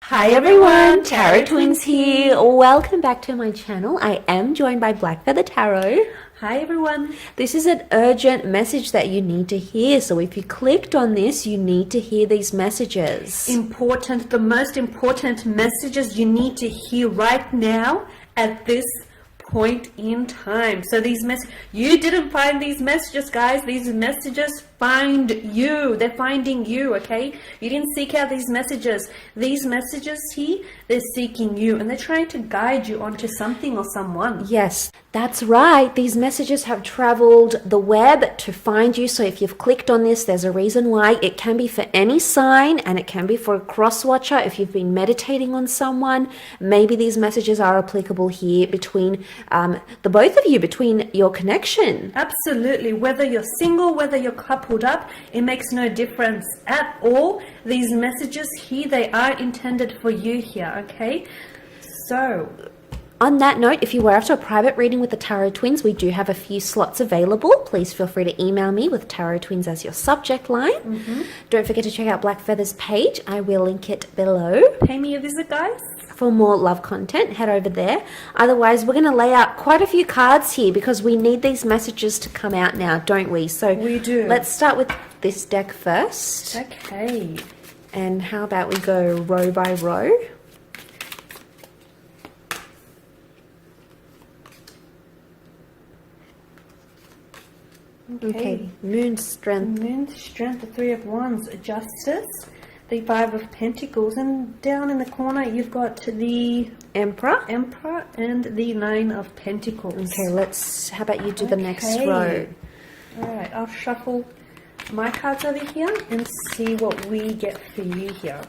Hi everyone, Tarot Twins here. Welcome back to my channel. I am joined by Black Feather Tarot. Hi everyone. This is an urgent message that you need to hear. So if you clicked on this, you need to hear these messages. Important, the most important messages you need to hear right now at this point in time. So these messages, you didn't find these messages, guys. These messages find you. They're finding you, okay? You didn't seek out these messages. These messages here, they're seeking you and they're trying to guide you onto something or someone. Yes, that's right. These messages have traveled the web to find you. So if you've clicked on this, there's a reason why. It can be for any sign and it can be for a cross watcher. If you've been meditating on someone, maybe these messages are applicable here between the both of you, between your connection. Absolutely. Whether you're single, whether you're coupled up, it makes no difference at all. These messages here, they are intended for you here, okay? So on that note, if you were after a private reading with the Tarot Twins, we do have a few slots available. Please feel free to email me with Tarot Twins as your subject line. Don't forget to check out Black Feather's page. I will link it below. Pay me a visit, guys. For more love content, head over there. Otherwise, we're going to lay out quite a few cards here because we need these messages to come out now, don't we? So we do. Let's start with this deck first. Okay. And how about we go row by row? Okay. Moon strength. Moon strength, the Three of Wands, Justice, the Five of Pentacles, and down in the corner you've got the Emperor and the Nine of Pentacles. Okay, how about you do the next row? Alright, I'll shuffle my cards over here and see what we get for you here.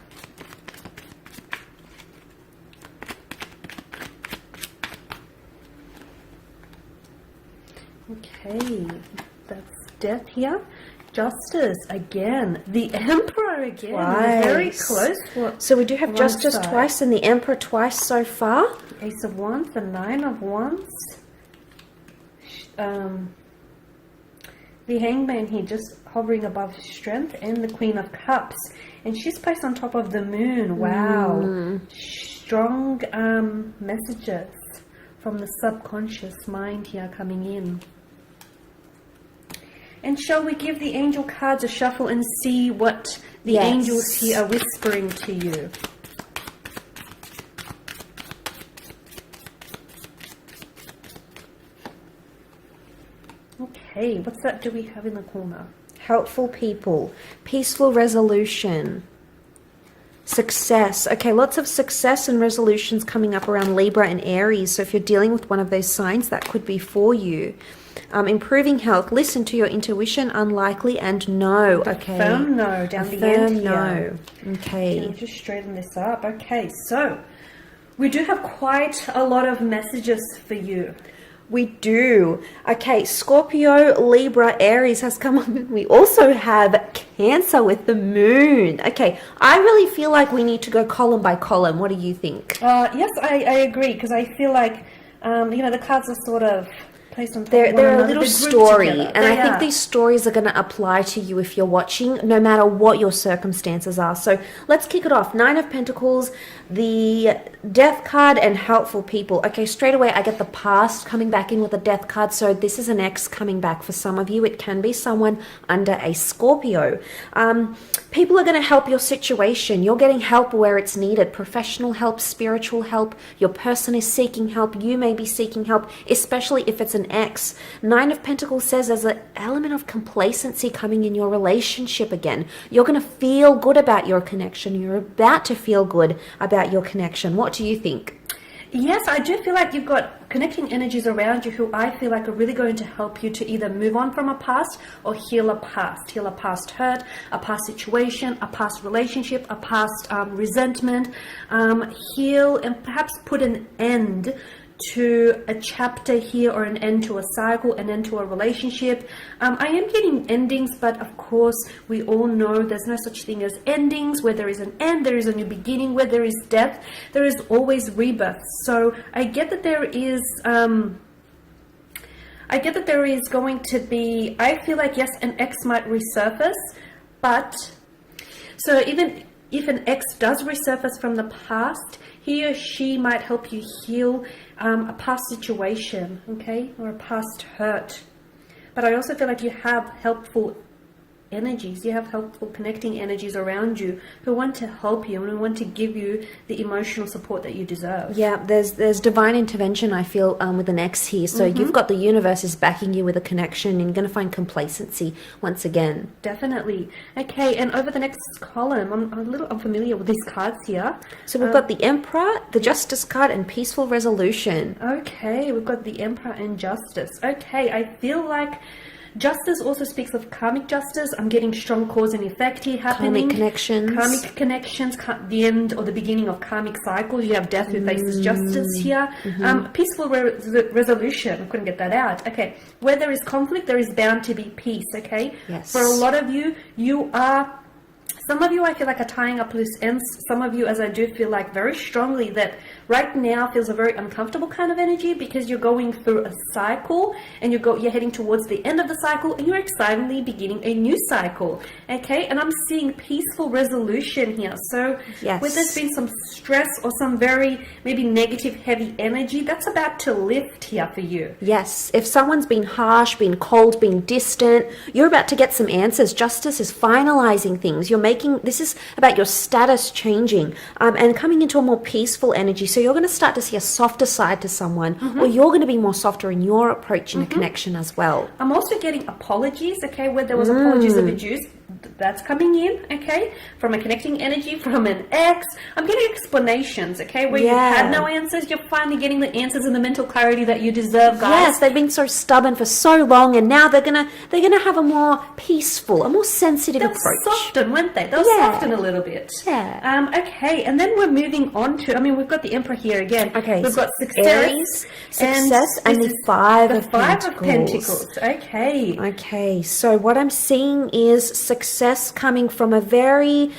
Okay, that's Death here. Justice again. The Emperor again. Twice. Very close. So we do have Justice twice and the Emperor twice so far. Ace of Wands, the Nine of Wands. The Hangman here just hovering above Strength, and the Queen of Cups. And she's placed on top of the Moon. Wow. Strong messages from the subconscious mind here coming in. And shall we give the angel cards a shuffle and see what the angels here are whispering to you? Okay, what's that do we have in the corner? Helpful people, peaceful resolution, success. Okay, lots of success and resolutions coming up around Libra and Aries. So if you're dealing with one of those signs, that could be for you. Improving health, listen to your intuition, unlikely, and no. Okay. Firm no down the end here. No. Okay. Can we just straighten this up? Okay, so we do have quite a lot of messages for you. We do. Okay, Scorpio, Libra, Aries has come up. We also have Cancer with the Moon. Okay, I really feel like we need to go column by column. What do you think? Yes, I agree, because I feel like, the cards are sort of placed on top of one they're another. a little They're story, together. and I think these stories are going to apply to you if you're watching, no matter what your circumstances are. So let's kick it off. Nine of Pentacles, the Death card, and helpful people. Okay, straight away I get the past coming back in with the Death card. So this is an ex coming back for some of you. It can be someone under a Scorpio. People are going to help your situation. You're getting help where it's needed. Professional help, spiritual help. Your person is seeking help. You may be seeking help, especially if it's an ex. Nine of Pentacles says there's an element of complacency coming in your relationship again. You're going to feel good about your connection. You're about to feel good about your connection. What do you think? Yes, I do feel like you've got connecting energies around you who I feel like are really going to help you to either move on from a past or heal a past hurt, a past situation, a past relationship, a past resentment, heal and perhaps put an end to a chapter here, or an end to a cycle, an end to a relationship. I am getting endings, but of course we all know there's no such thing as endings. Where there is an end, there is a new beginning. Where there is death, there is always rebirth. So I get that there is going to be, I feel like, yes, an ex might resurface, but so even if an ex does resurface from the past, he or she might help you heal a past situation, okay, or a past hurt. But I also feel like you have helpful energies, you have helpful connecting energies around you who want to help you and who want to give you the emotional support that you deserve. Yeah, there's divine intervention, I feel, with an ex here. So you've got the universe is backing you with a connection, and you're going to find complacency once again. Definitely. Okay, and over the next column, I'm a little unfamiliar with these cards here. So we've got the Emperor, the Justice card, and Peaceful Resolution. Okay, we've got the Emperor and Justice. Okay, I feel like Justice also speaks of karmic justice. I'm getting strong cause and effect here happening. Karmic connections. Karmic connections, the end or the beginning of karmic cycles. You have death who faces justice here. Peaceful resolution. I couldn't get that out. Okay. Where there is conflict, there is bound to be peace. Okay. Yes. For a lot of you, some of you I feel like are tying up loose ends. Some of you, as I do feel like very strongly that right now feels a very uncomfortable kind of energy because you're going through a cycle and you're heading towards the end of the cycle and you're excitedly beginning a new cycle. Okay, and I'm seeing peaceful resolution here. So yes, where there's been some stress or some very maybe negative heavy energy, that's about to lift here for you. Yes, if someone's been harsh, been cold, been distant, you're about to get some answers. Justice is finalizing things. You're making, this is about your status changing and coming into a more peaceful energy. So you're going to start to see a softer side to someone, or you're going to be more softer in your approach in a connection as well. I'm also getting apologies, okay, where there was apologies of abuse. That's coming in, okay, from a connecting energy, from an ex. I'm getting explanations, okay, where you had no answers. You're finally getting the answers and the mental clarity that you deserve, guys. Yes, they've been so stubborn for so long, and now they're gonna have a more peaceful, a more sensitive approach. They'll soften, weren't they? They'll soften a little bit. Yeah. Okay, and then we're moving on to, I mean, we've got the Emperor here again. Okay, we've got Aries, success, and the Five of Pentacles. Okay. Okay, so what I'm seeing is success coming from a very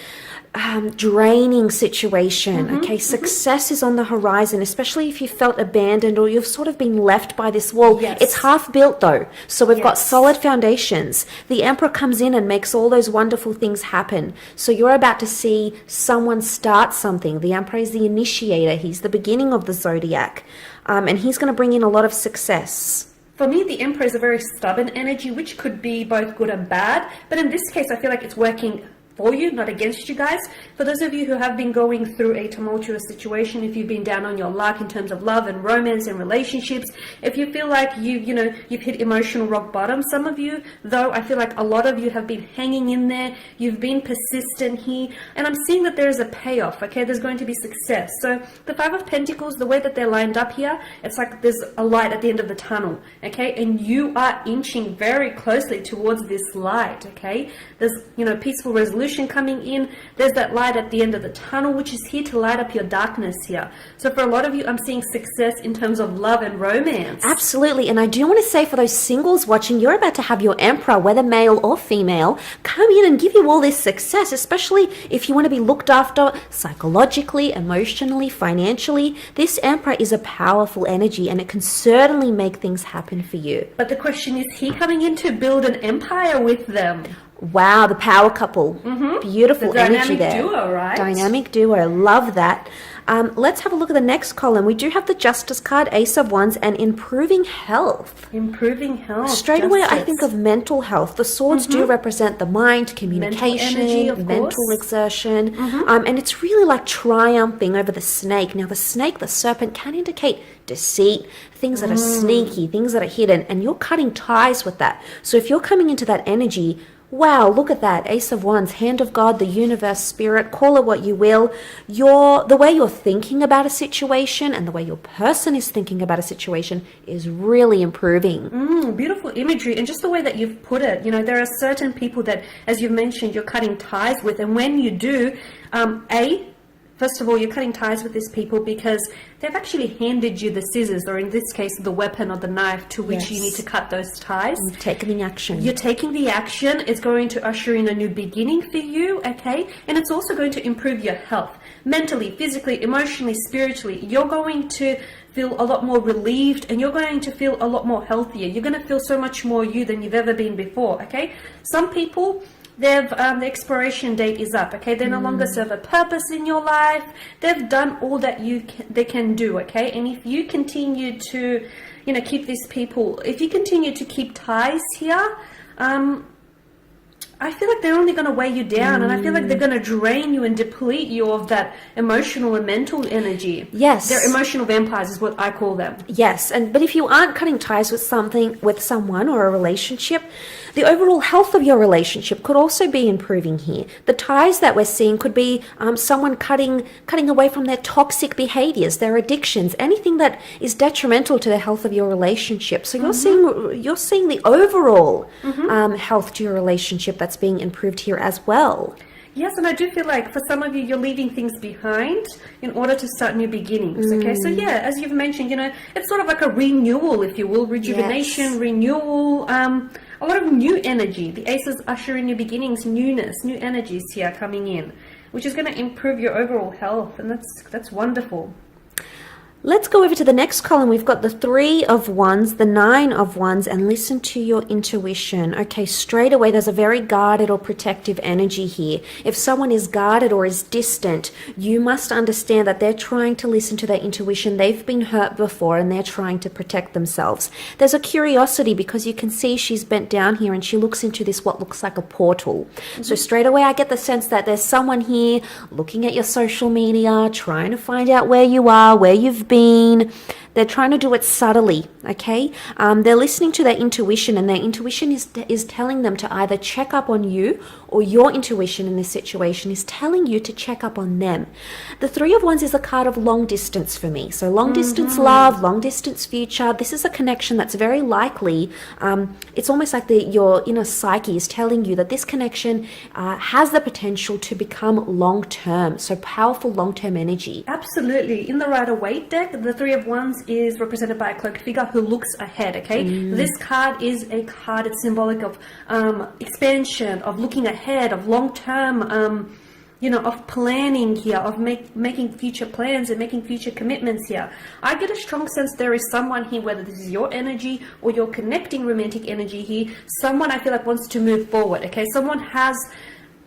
draining situation. Okay, success is on the horizon, especially if you felt abandoned or you've sort of been left by this wall. It's half built though, so we've got solid foundations. The Emperor comes in and makes all those wonderful things happen. So you're about to see someone start something. The Emperor is the initiator. He's the beginning of the zodiac, and he's going to bring in a lot of success. For me, the Emperor is a very stubborn energy, which could be both good and bad. But in this case, I feel like it's working for you, not against you guys. For those of you who have been going through a tumultuous situation, if you've been down on your luck in terms of love and romance and relationships, if you feel like you've hit emotional rock bottom, some of you, though, I feel like a lot of you have been hanging in there, you've been persistent here, and I'm seeing that there is a payoff, okay? There's going to be success. So the Five of Pentacles, the way that they're lined up here, it's like there's a light at the end of the tunnel, okay? And you are inching very closely towards this light, okay? There's, peaceful resolution coming in. There's that light at the end of the tunnel, which is here to light up your darkness here. So for a lot of you, I'm seeing success in terms of love and romance. Absolutely. And I do want to say for those singles watching, you're about to have your Emperor, whether male or female, come in and give you all this success, especially if you want to be looked after psychologically, emotionally, financially. This Emperor is a powerful energy and it can certainly make things happen for you. But the question is, he coming in to build an empire with them? Wow, the power couple. Beautiful the energy there. Dynamic duo, right? Dynamic duo. Love that. Let's have a look at the next column. We do have the Justice card, Ace of Wands, and improving health. Improving health. Straight away, I think of mental health. The swords do represent the mind, communication, mental exertion. And it's really like triumphing over the snake. Now, the snake, the serpent, can indicate deceit, things that are sneaky, things that are hidden, and you're cutting ties with that. So if you're coming into that energy, wow, look at that. Ace of Wands, hand of God, the universe, spirit, call it what you will. The way you're thinking about a situation and the way your person is thinking about a situation is really improving. Beautiful imagery. And just the way that you've put it, there are certain people that, as you've mentioned, you're cutting ties with. And when you do, first of all, you're cutting ties with these people because they've actually handed you the scissors, or in this case, the weapon or the knife to which you need to cut those ties. You're taking the action. You're taking the action. It's going to usher in a new beginning for you, okay? And it's also going to improve your health. Mentally, physically, emotionally, spiritually. You're going to feel a lot more relieved and you're going to feel a lot more healthier. You're going to feel so much more you than you've ever been before, okay? Some people they've the expiration date is up. Okay, they no longer serve a purpose in your life. They've done all that they can do. Okay, and if you continue to, you know, keep these people, if you continue to keep ties here, I feel like they're only going to weigh you down, and I feel like they're going to drain you and deplete you of that emotional and mental energy. Yes. They're emotional vampires is what I call them. Yes, but if you aren't cutting ties with someone or a relationship, the overall health of your relationship could also be improving here. The ties that we're seeing could be someone cutting away from their toxic behaviors, their addictions, anything that is detrimental to the health of your relationship. So you're seeing the overall health to your relationship that's being improved here as well. Yes, and I do feel like for some of you, you're leaving things behind in order to start new beginnings. Okay, so yeah, as you've mentioned, you know, it's sort of like a renewal, if you will, rejuvenation, renewal, a lot of new energy. The aces usher in new beginnings, newness, new energies here coming in, which is going to improve your overall health, and that's wonderful. Let's go over to the next column. We've got the 3 of Wands, the 9 of Wands, and listen to your intuition. Okay, straight away, there's a very guarded or protective energy here. If someone is guarded or is distant, you must understand that they're trying to listen to their intuition. They've been hurt before and they're trying to protect themselves. There's a curiosity because you can see she's bent down here and she looks into this, what looks like a portal. So straight away, I get the sense that there's someone here looking at your social media, trying to find out where you are, where you've been. They're trying to do it subtly, okay? They're listening to their intuition, and their intuition is telling them to either check up on you, or your intuition in this situation is telling you to check up on them. The 3 of Wands is a card of long distance for me. So long distance love, long distance future. This is a connection that's very likely. It's almost like your inner psyche is telling you that this connection has the potential to become long-term. So powerful long-term energy. Absolutely. In the Rider-Waite deck, the 3 of Wands is represented by a cloaked figure who looks ahead, okay? This card is a card, it's symbolic of expansion, of looking ahead, of long-term, you know, of planning here, of making future plans and making future commitments here. I get a strong sense there is someone here, whether this is your energy or your connecting romantic energy here, someone I feel like wants to move forward, okay? Someone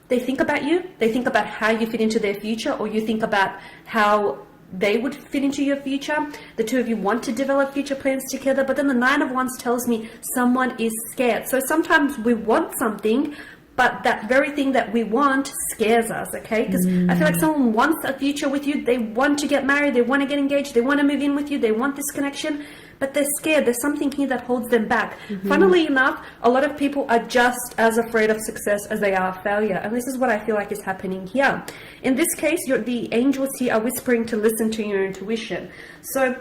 they think about you, they think about how you fit into their future, or you think about how they would fit into your future. The 2 of you want to develop future plans together, but then the 9 of Wands tells me someone is scared. So sometimes we want something, but that very thing that we want scares us, okay? Because I feel like someone wants a future with you. They want to get married. They want to get engaged. They want to move in with you. They want this connection, but they're scared. There's something here that holds them back. Funnily enough, a lot of people are just as afraid of success as they are failure. And this is what I feel like is happening here. In this case, the angels here are whispering to listen to your intuition. So,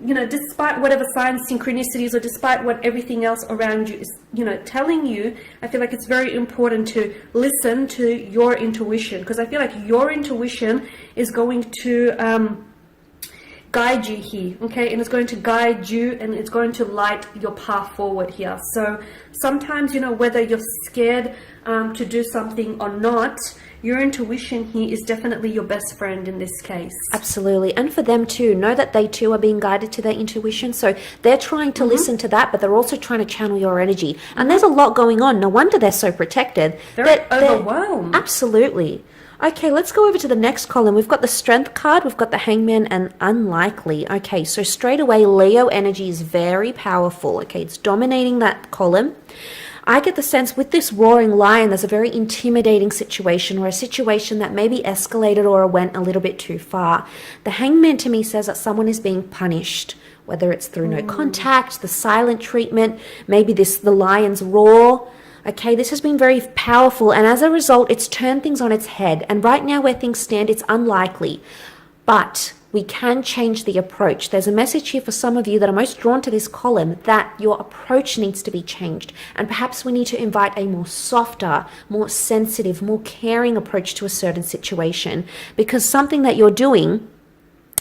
you know, despite whatever signs, synchronicities, or despite what everything else around you is, you know, telling you, I feel like it's very important to listen to your intuition, because I feel like your intuition is going to guide you here, okay? And it's going to guide you, and it's going to light your path forward here. So sometimes, you know, whether you're scared to do something or not, your intuition here is definitely your best friend in this case. Absolutely. And for them too, know that they too are being guided to their intuition. So they're trying to listen to that, but they're also trying to channel your energy. And there's a lot going on. No wonder they're so protected. They're overwhelmed. Absolutely. Okay, let's go over to the next column. We've got the Strength card, we've got the Hangman, and Unlikely. Okay, so straight away, Leo energy is very powerful. Okay, it's dominating that column. I get the sense with this roaring lion, there's a very intimidating situation, or a situation that maybe escalated or went a little bit too far. The Hangman to me says that someone is being punished, whether it's through no contact, the silent treatment, maybe the lion's roar. Okay, this has been very powerful, and as a result, it's turned things on its head. And right now where things stand, it's unlikely. But we can change the approach. There's a message here for some of you that are most drawn to this column, that your approach needs to be changed. And perhaps we need to invite a more softer, more sensitive, more caring approach to a certain situation. Because something that you're doing,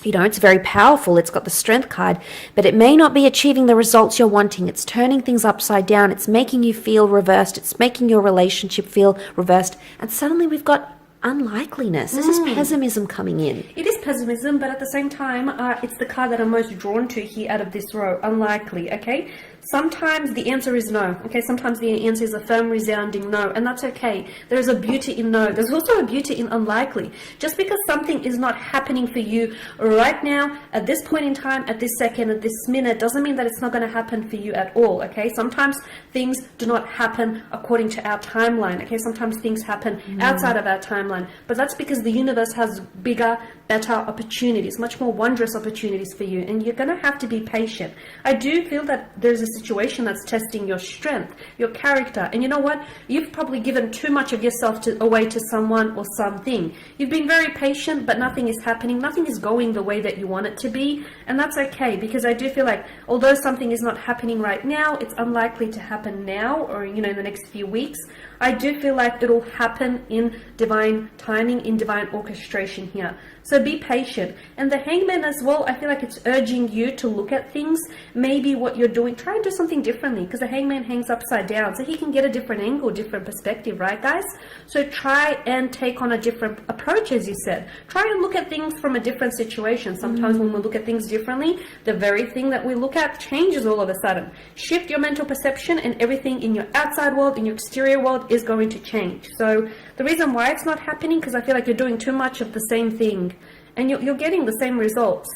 you know, it's very powerful. It's got the Strength card, but it may not be achieving the results you're wanting. It's turning things upside down. It's making you feel reversed. It's making your relationship feel reversed. And suddenly we've got unlikeliness. This is pessimism coming in. It is pessimism, but at the same time, it's the card that I'm most drawn to here out of this row, unlikely, okay? Sometimes the answer is no, okay? Sometimes the answer is a firm, resounding no, and that's okay. There's a beauty in no. There's also a beauty in unlikely. Just because something is not happening for you right now, at this point in time, at this second, at this minute, doesn't mean that it's not going to happen for you at all, okay? Sometimes things do not happen according to our timeline, okay? Sometimes things happen outside of our timeline, but that's because the universe has bigger, better opportunities, much more wondrous opportunities for you, and you're going to have to be patient. I do feel that there's a situation that's testing your strength, your character, and you know what? You've probably given too much of yourself away to someone or something. You've been very patient, but nothing is happening. Nothing is going the way that you want it to be, and that's okay, because I do feel like although something is not happening right now, it's unlikely to happen now or, you know, in the next few weeks. I do feel like it'll happen in divine timing, in divine orchestration here. So be patient. And the Hangman as well, I feel like it's urging you to look at things, maybe what you're doing, try and do something differently, because the Hangman hangs upside down, so he can get a different angle, different perspective, right guys? So try and take on a different approach, as you said. Try and look at things from a different situation. Sometimes when we look at things differently, the very thing that we look at changes all of a sudden. Shift your mental perception and everything in your outside world, in your exterior world is going to change. So the reason why it's not happening, because I feel like you're doing too much of the same thing and you're getting the same results.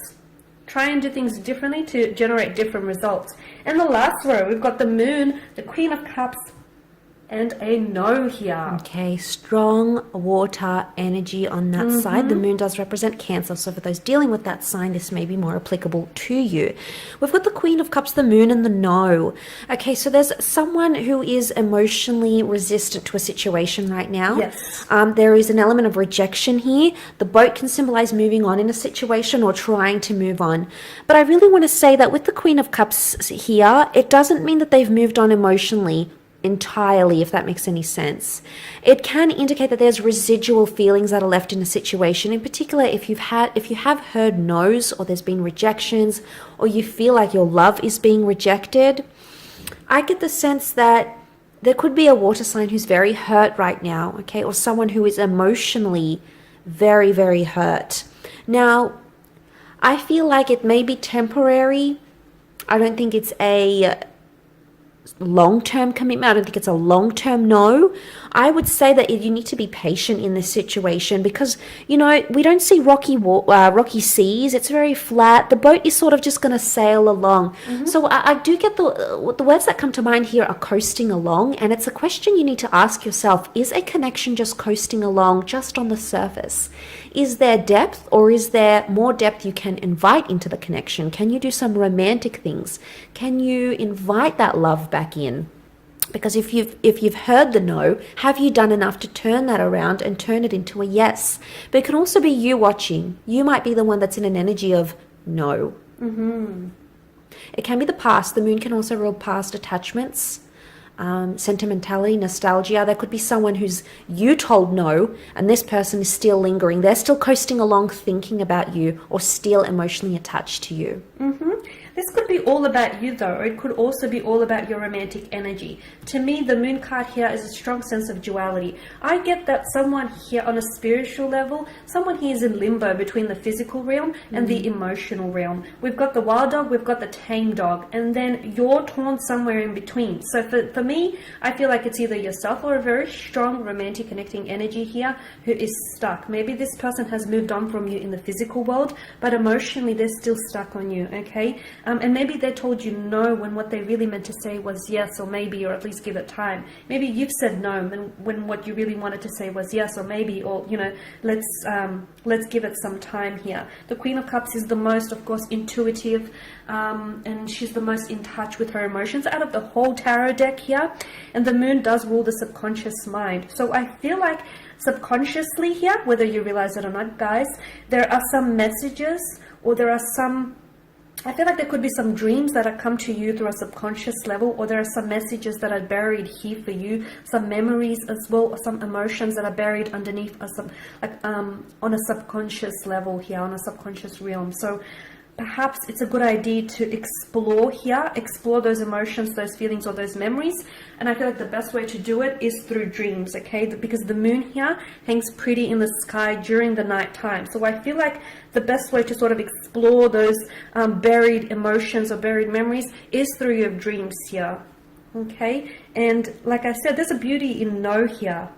Try and do things differently to generate different results. And the last row, we've got the Moon, the Queen of Cups, and a no here. Okay, strong water energy on that side. The moon does represent Cancer, so for those dealing with that sign, this may be more applicable to you. We've got the Queen of Cups, the moon, and the no. Okay, so there's someone who is emotionally resistant to a situation right now. Yes. There is an element of rejection here. The boat can symbolize moving on in a situation or trying to move on. But I really want to say that with the Queen of Cups here, it doesn't mean that they've moved on emotionally entirely, if that makes any sense. It can indicate that there's residual feelings that are left in a situation, in particular if you have heard no's, or there's been rejections, or you feel like your love is being rejected. I get the sense that there could be a water sign who's very hurt right now, okay, or someone who is emotionally very, very hurt. Now, I feel like it may be temporary. I don't think it's a long-term commitment. I don't think it's a long-term no. I would say that you need to be patient in this situation, because, you know, we don't see rocky seas. It's very flat. The boat is sort of just going to sail along. So I do get the words that come to mind here are coasting along, and it's a question you need to ask yourself. Is a connection just coasting along just on the surface? Is there depth, or is there more depth you can invite into the connection? Can you do some romantic things? Can you invite that love back in? Because if you've heard the no, have you done enough to turn that around and turn it into a yes? But it can also be you watching. You might be the one that's in an energy of no. It can be the past. The moon can also rule past attachments, sentimentality, nostalgia. There could be someone who's you told no, and this person is still lingering. They're still coasting along thinking about you, or still emotionally attached to you. This could be all about you though, or it could also be all about your romantic energy. To me, the moon card here is a strong sense of duality. I get that someone here on a spiritual level, someone here is in limbo between the physical realm and the emotional realm. We've got the wild dog, we've got the tame dog, and then you're torn somewhere in between. So for me, I feel like it's either yourself or a very strong romantic connecting energy here who is stuck. Maybe this person has moved on from you in the physical world, but emotionally they're still stuck on you, okay? And maybe they told you no when what they really meant to say was yes, or maybe, or at least give it time. Maybe you've said no when what you really wanted to say was yes, or maybe, or, you know, let's give it some time here. The Queen of Cups is the most, of course, intuitive, and she's the most in touch with her emotions out of the whole tarot deck here. And the moon does rule the subconscious mind. So I feel like subconsciously here, whether you realize it or not, guys, there are some messages, or there are some, I feel like there could be some dreams that have come to you through a subconscious level, or there are some messages that are buried here for you, some memories as well, or some emotions that are buried underneath, or some, like, on a subconscious level here, on a subconscious realm. So perhaps it's a good idea to explore those emotions, those feelings, or those memories. And I feel like the best way to do it is through dreams, okay? Because the moon here hangs pretty in the sky during the night time. So I feel like the best way to sort of explore those buried emotions or buried memories is through your dreams here, okay? And like I said, there's a beauty in no here.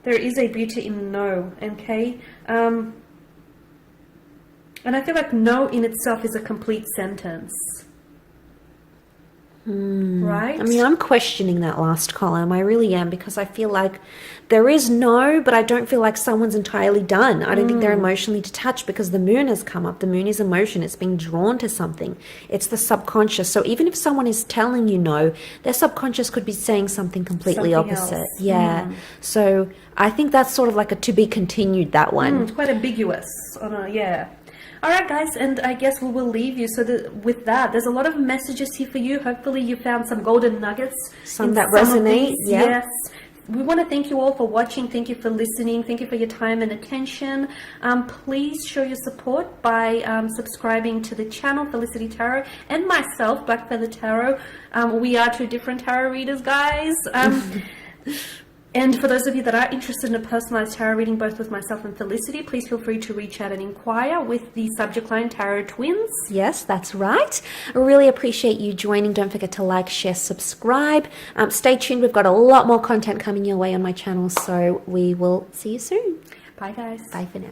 There is a beauty in no, okay? And I feel like no in itself is a complete sentence. Right? I mean, I'm questioning that last column. I really am, because I feel like there is no, but I don't feel like someone's entirely done. I don't think they're emotionally detached, because the moon has come up. The moon is emotion. It's being drawn to something. It's the subconscious. So even if someone is telling you no, their subconscious could be saying something completely opposite. Else. Yeah. So I think that's sort of like a to be continued, that one. It's quite ambiguous. Yeah. All right, guys, and I guess we will leave you. So with that, there's a lot of messages here for you. Hopefully you found some golden nuggets. Some that resonate. Yes. We want to thank you all for watching. Thank you for listening. Thank you for your time and attention. Please show your support by subscribing to the channel, Felicity Tarot, and myself, Black Feather Tarot. We are two different tarot readers, guys. And for those of you that are interested in a personalized tarot reading, both with myself and Felicity, please feel free to reach out and inquire with the subject line Tarot Twins. Yes, that's right. I really appreciate you joining. Don't forget to like, share, subscribe. Stay tuned. We've got a lot more content coming your way on my channel, so we will see you soon. Bye, guys. Bye for now.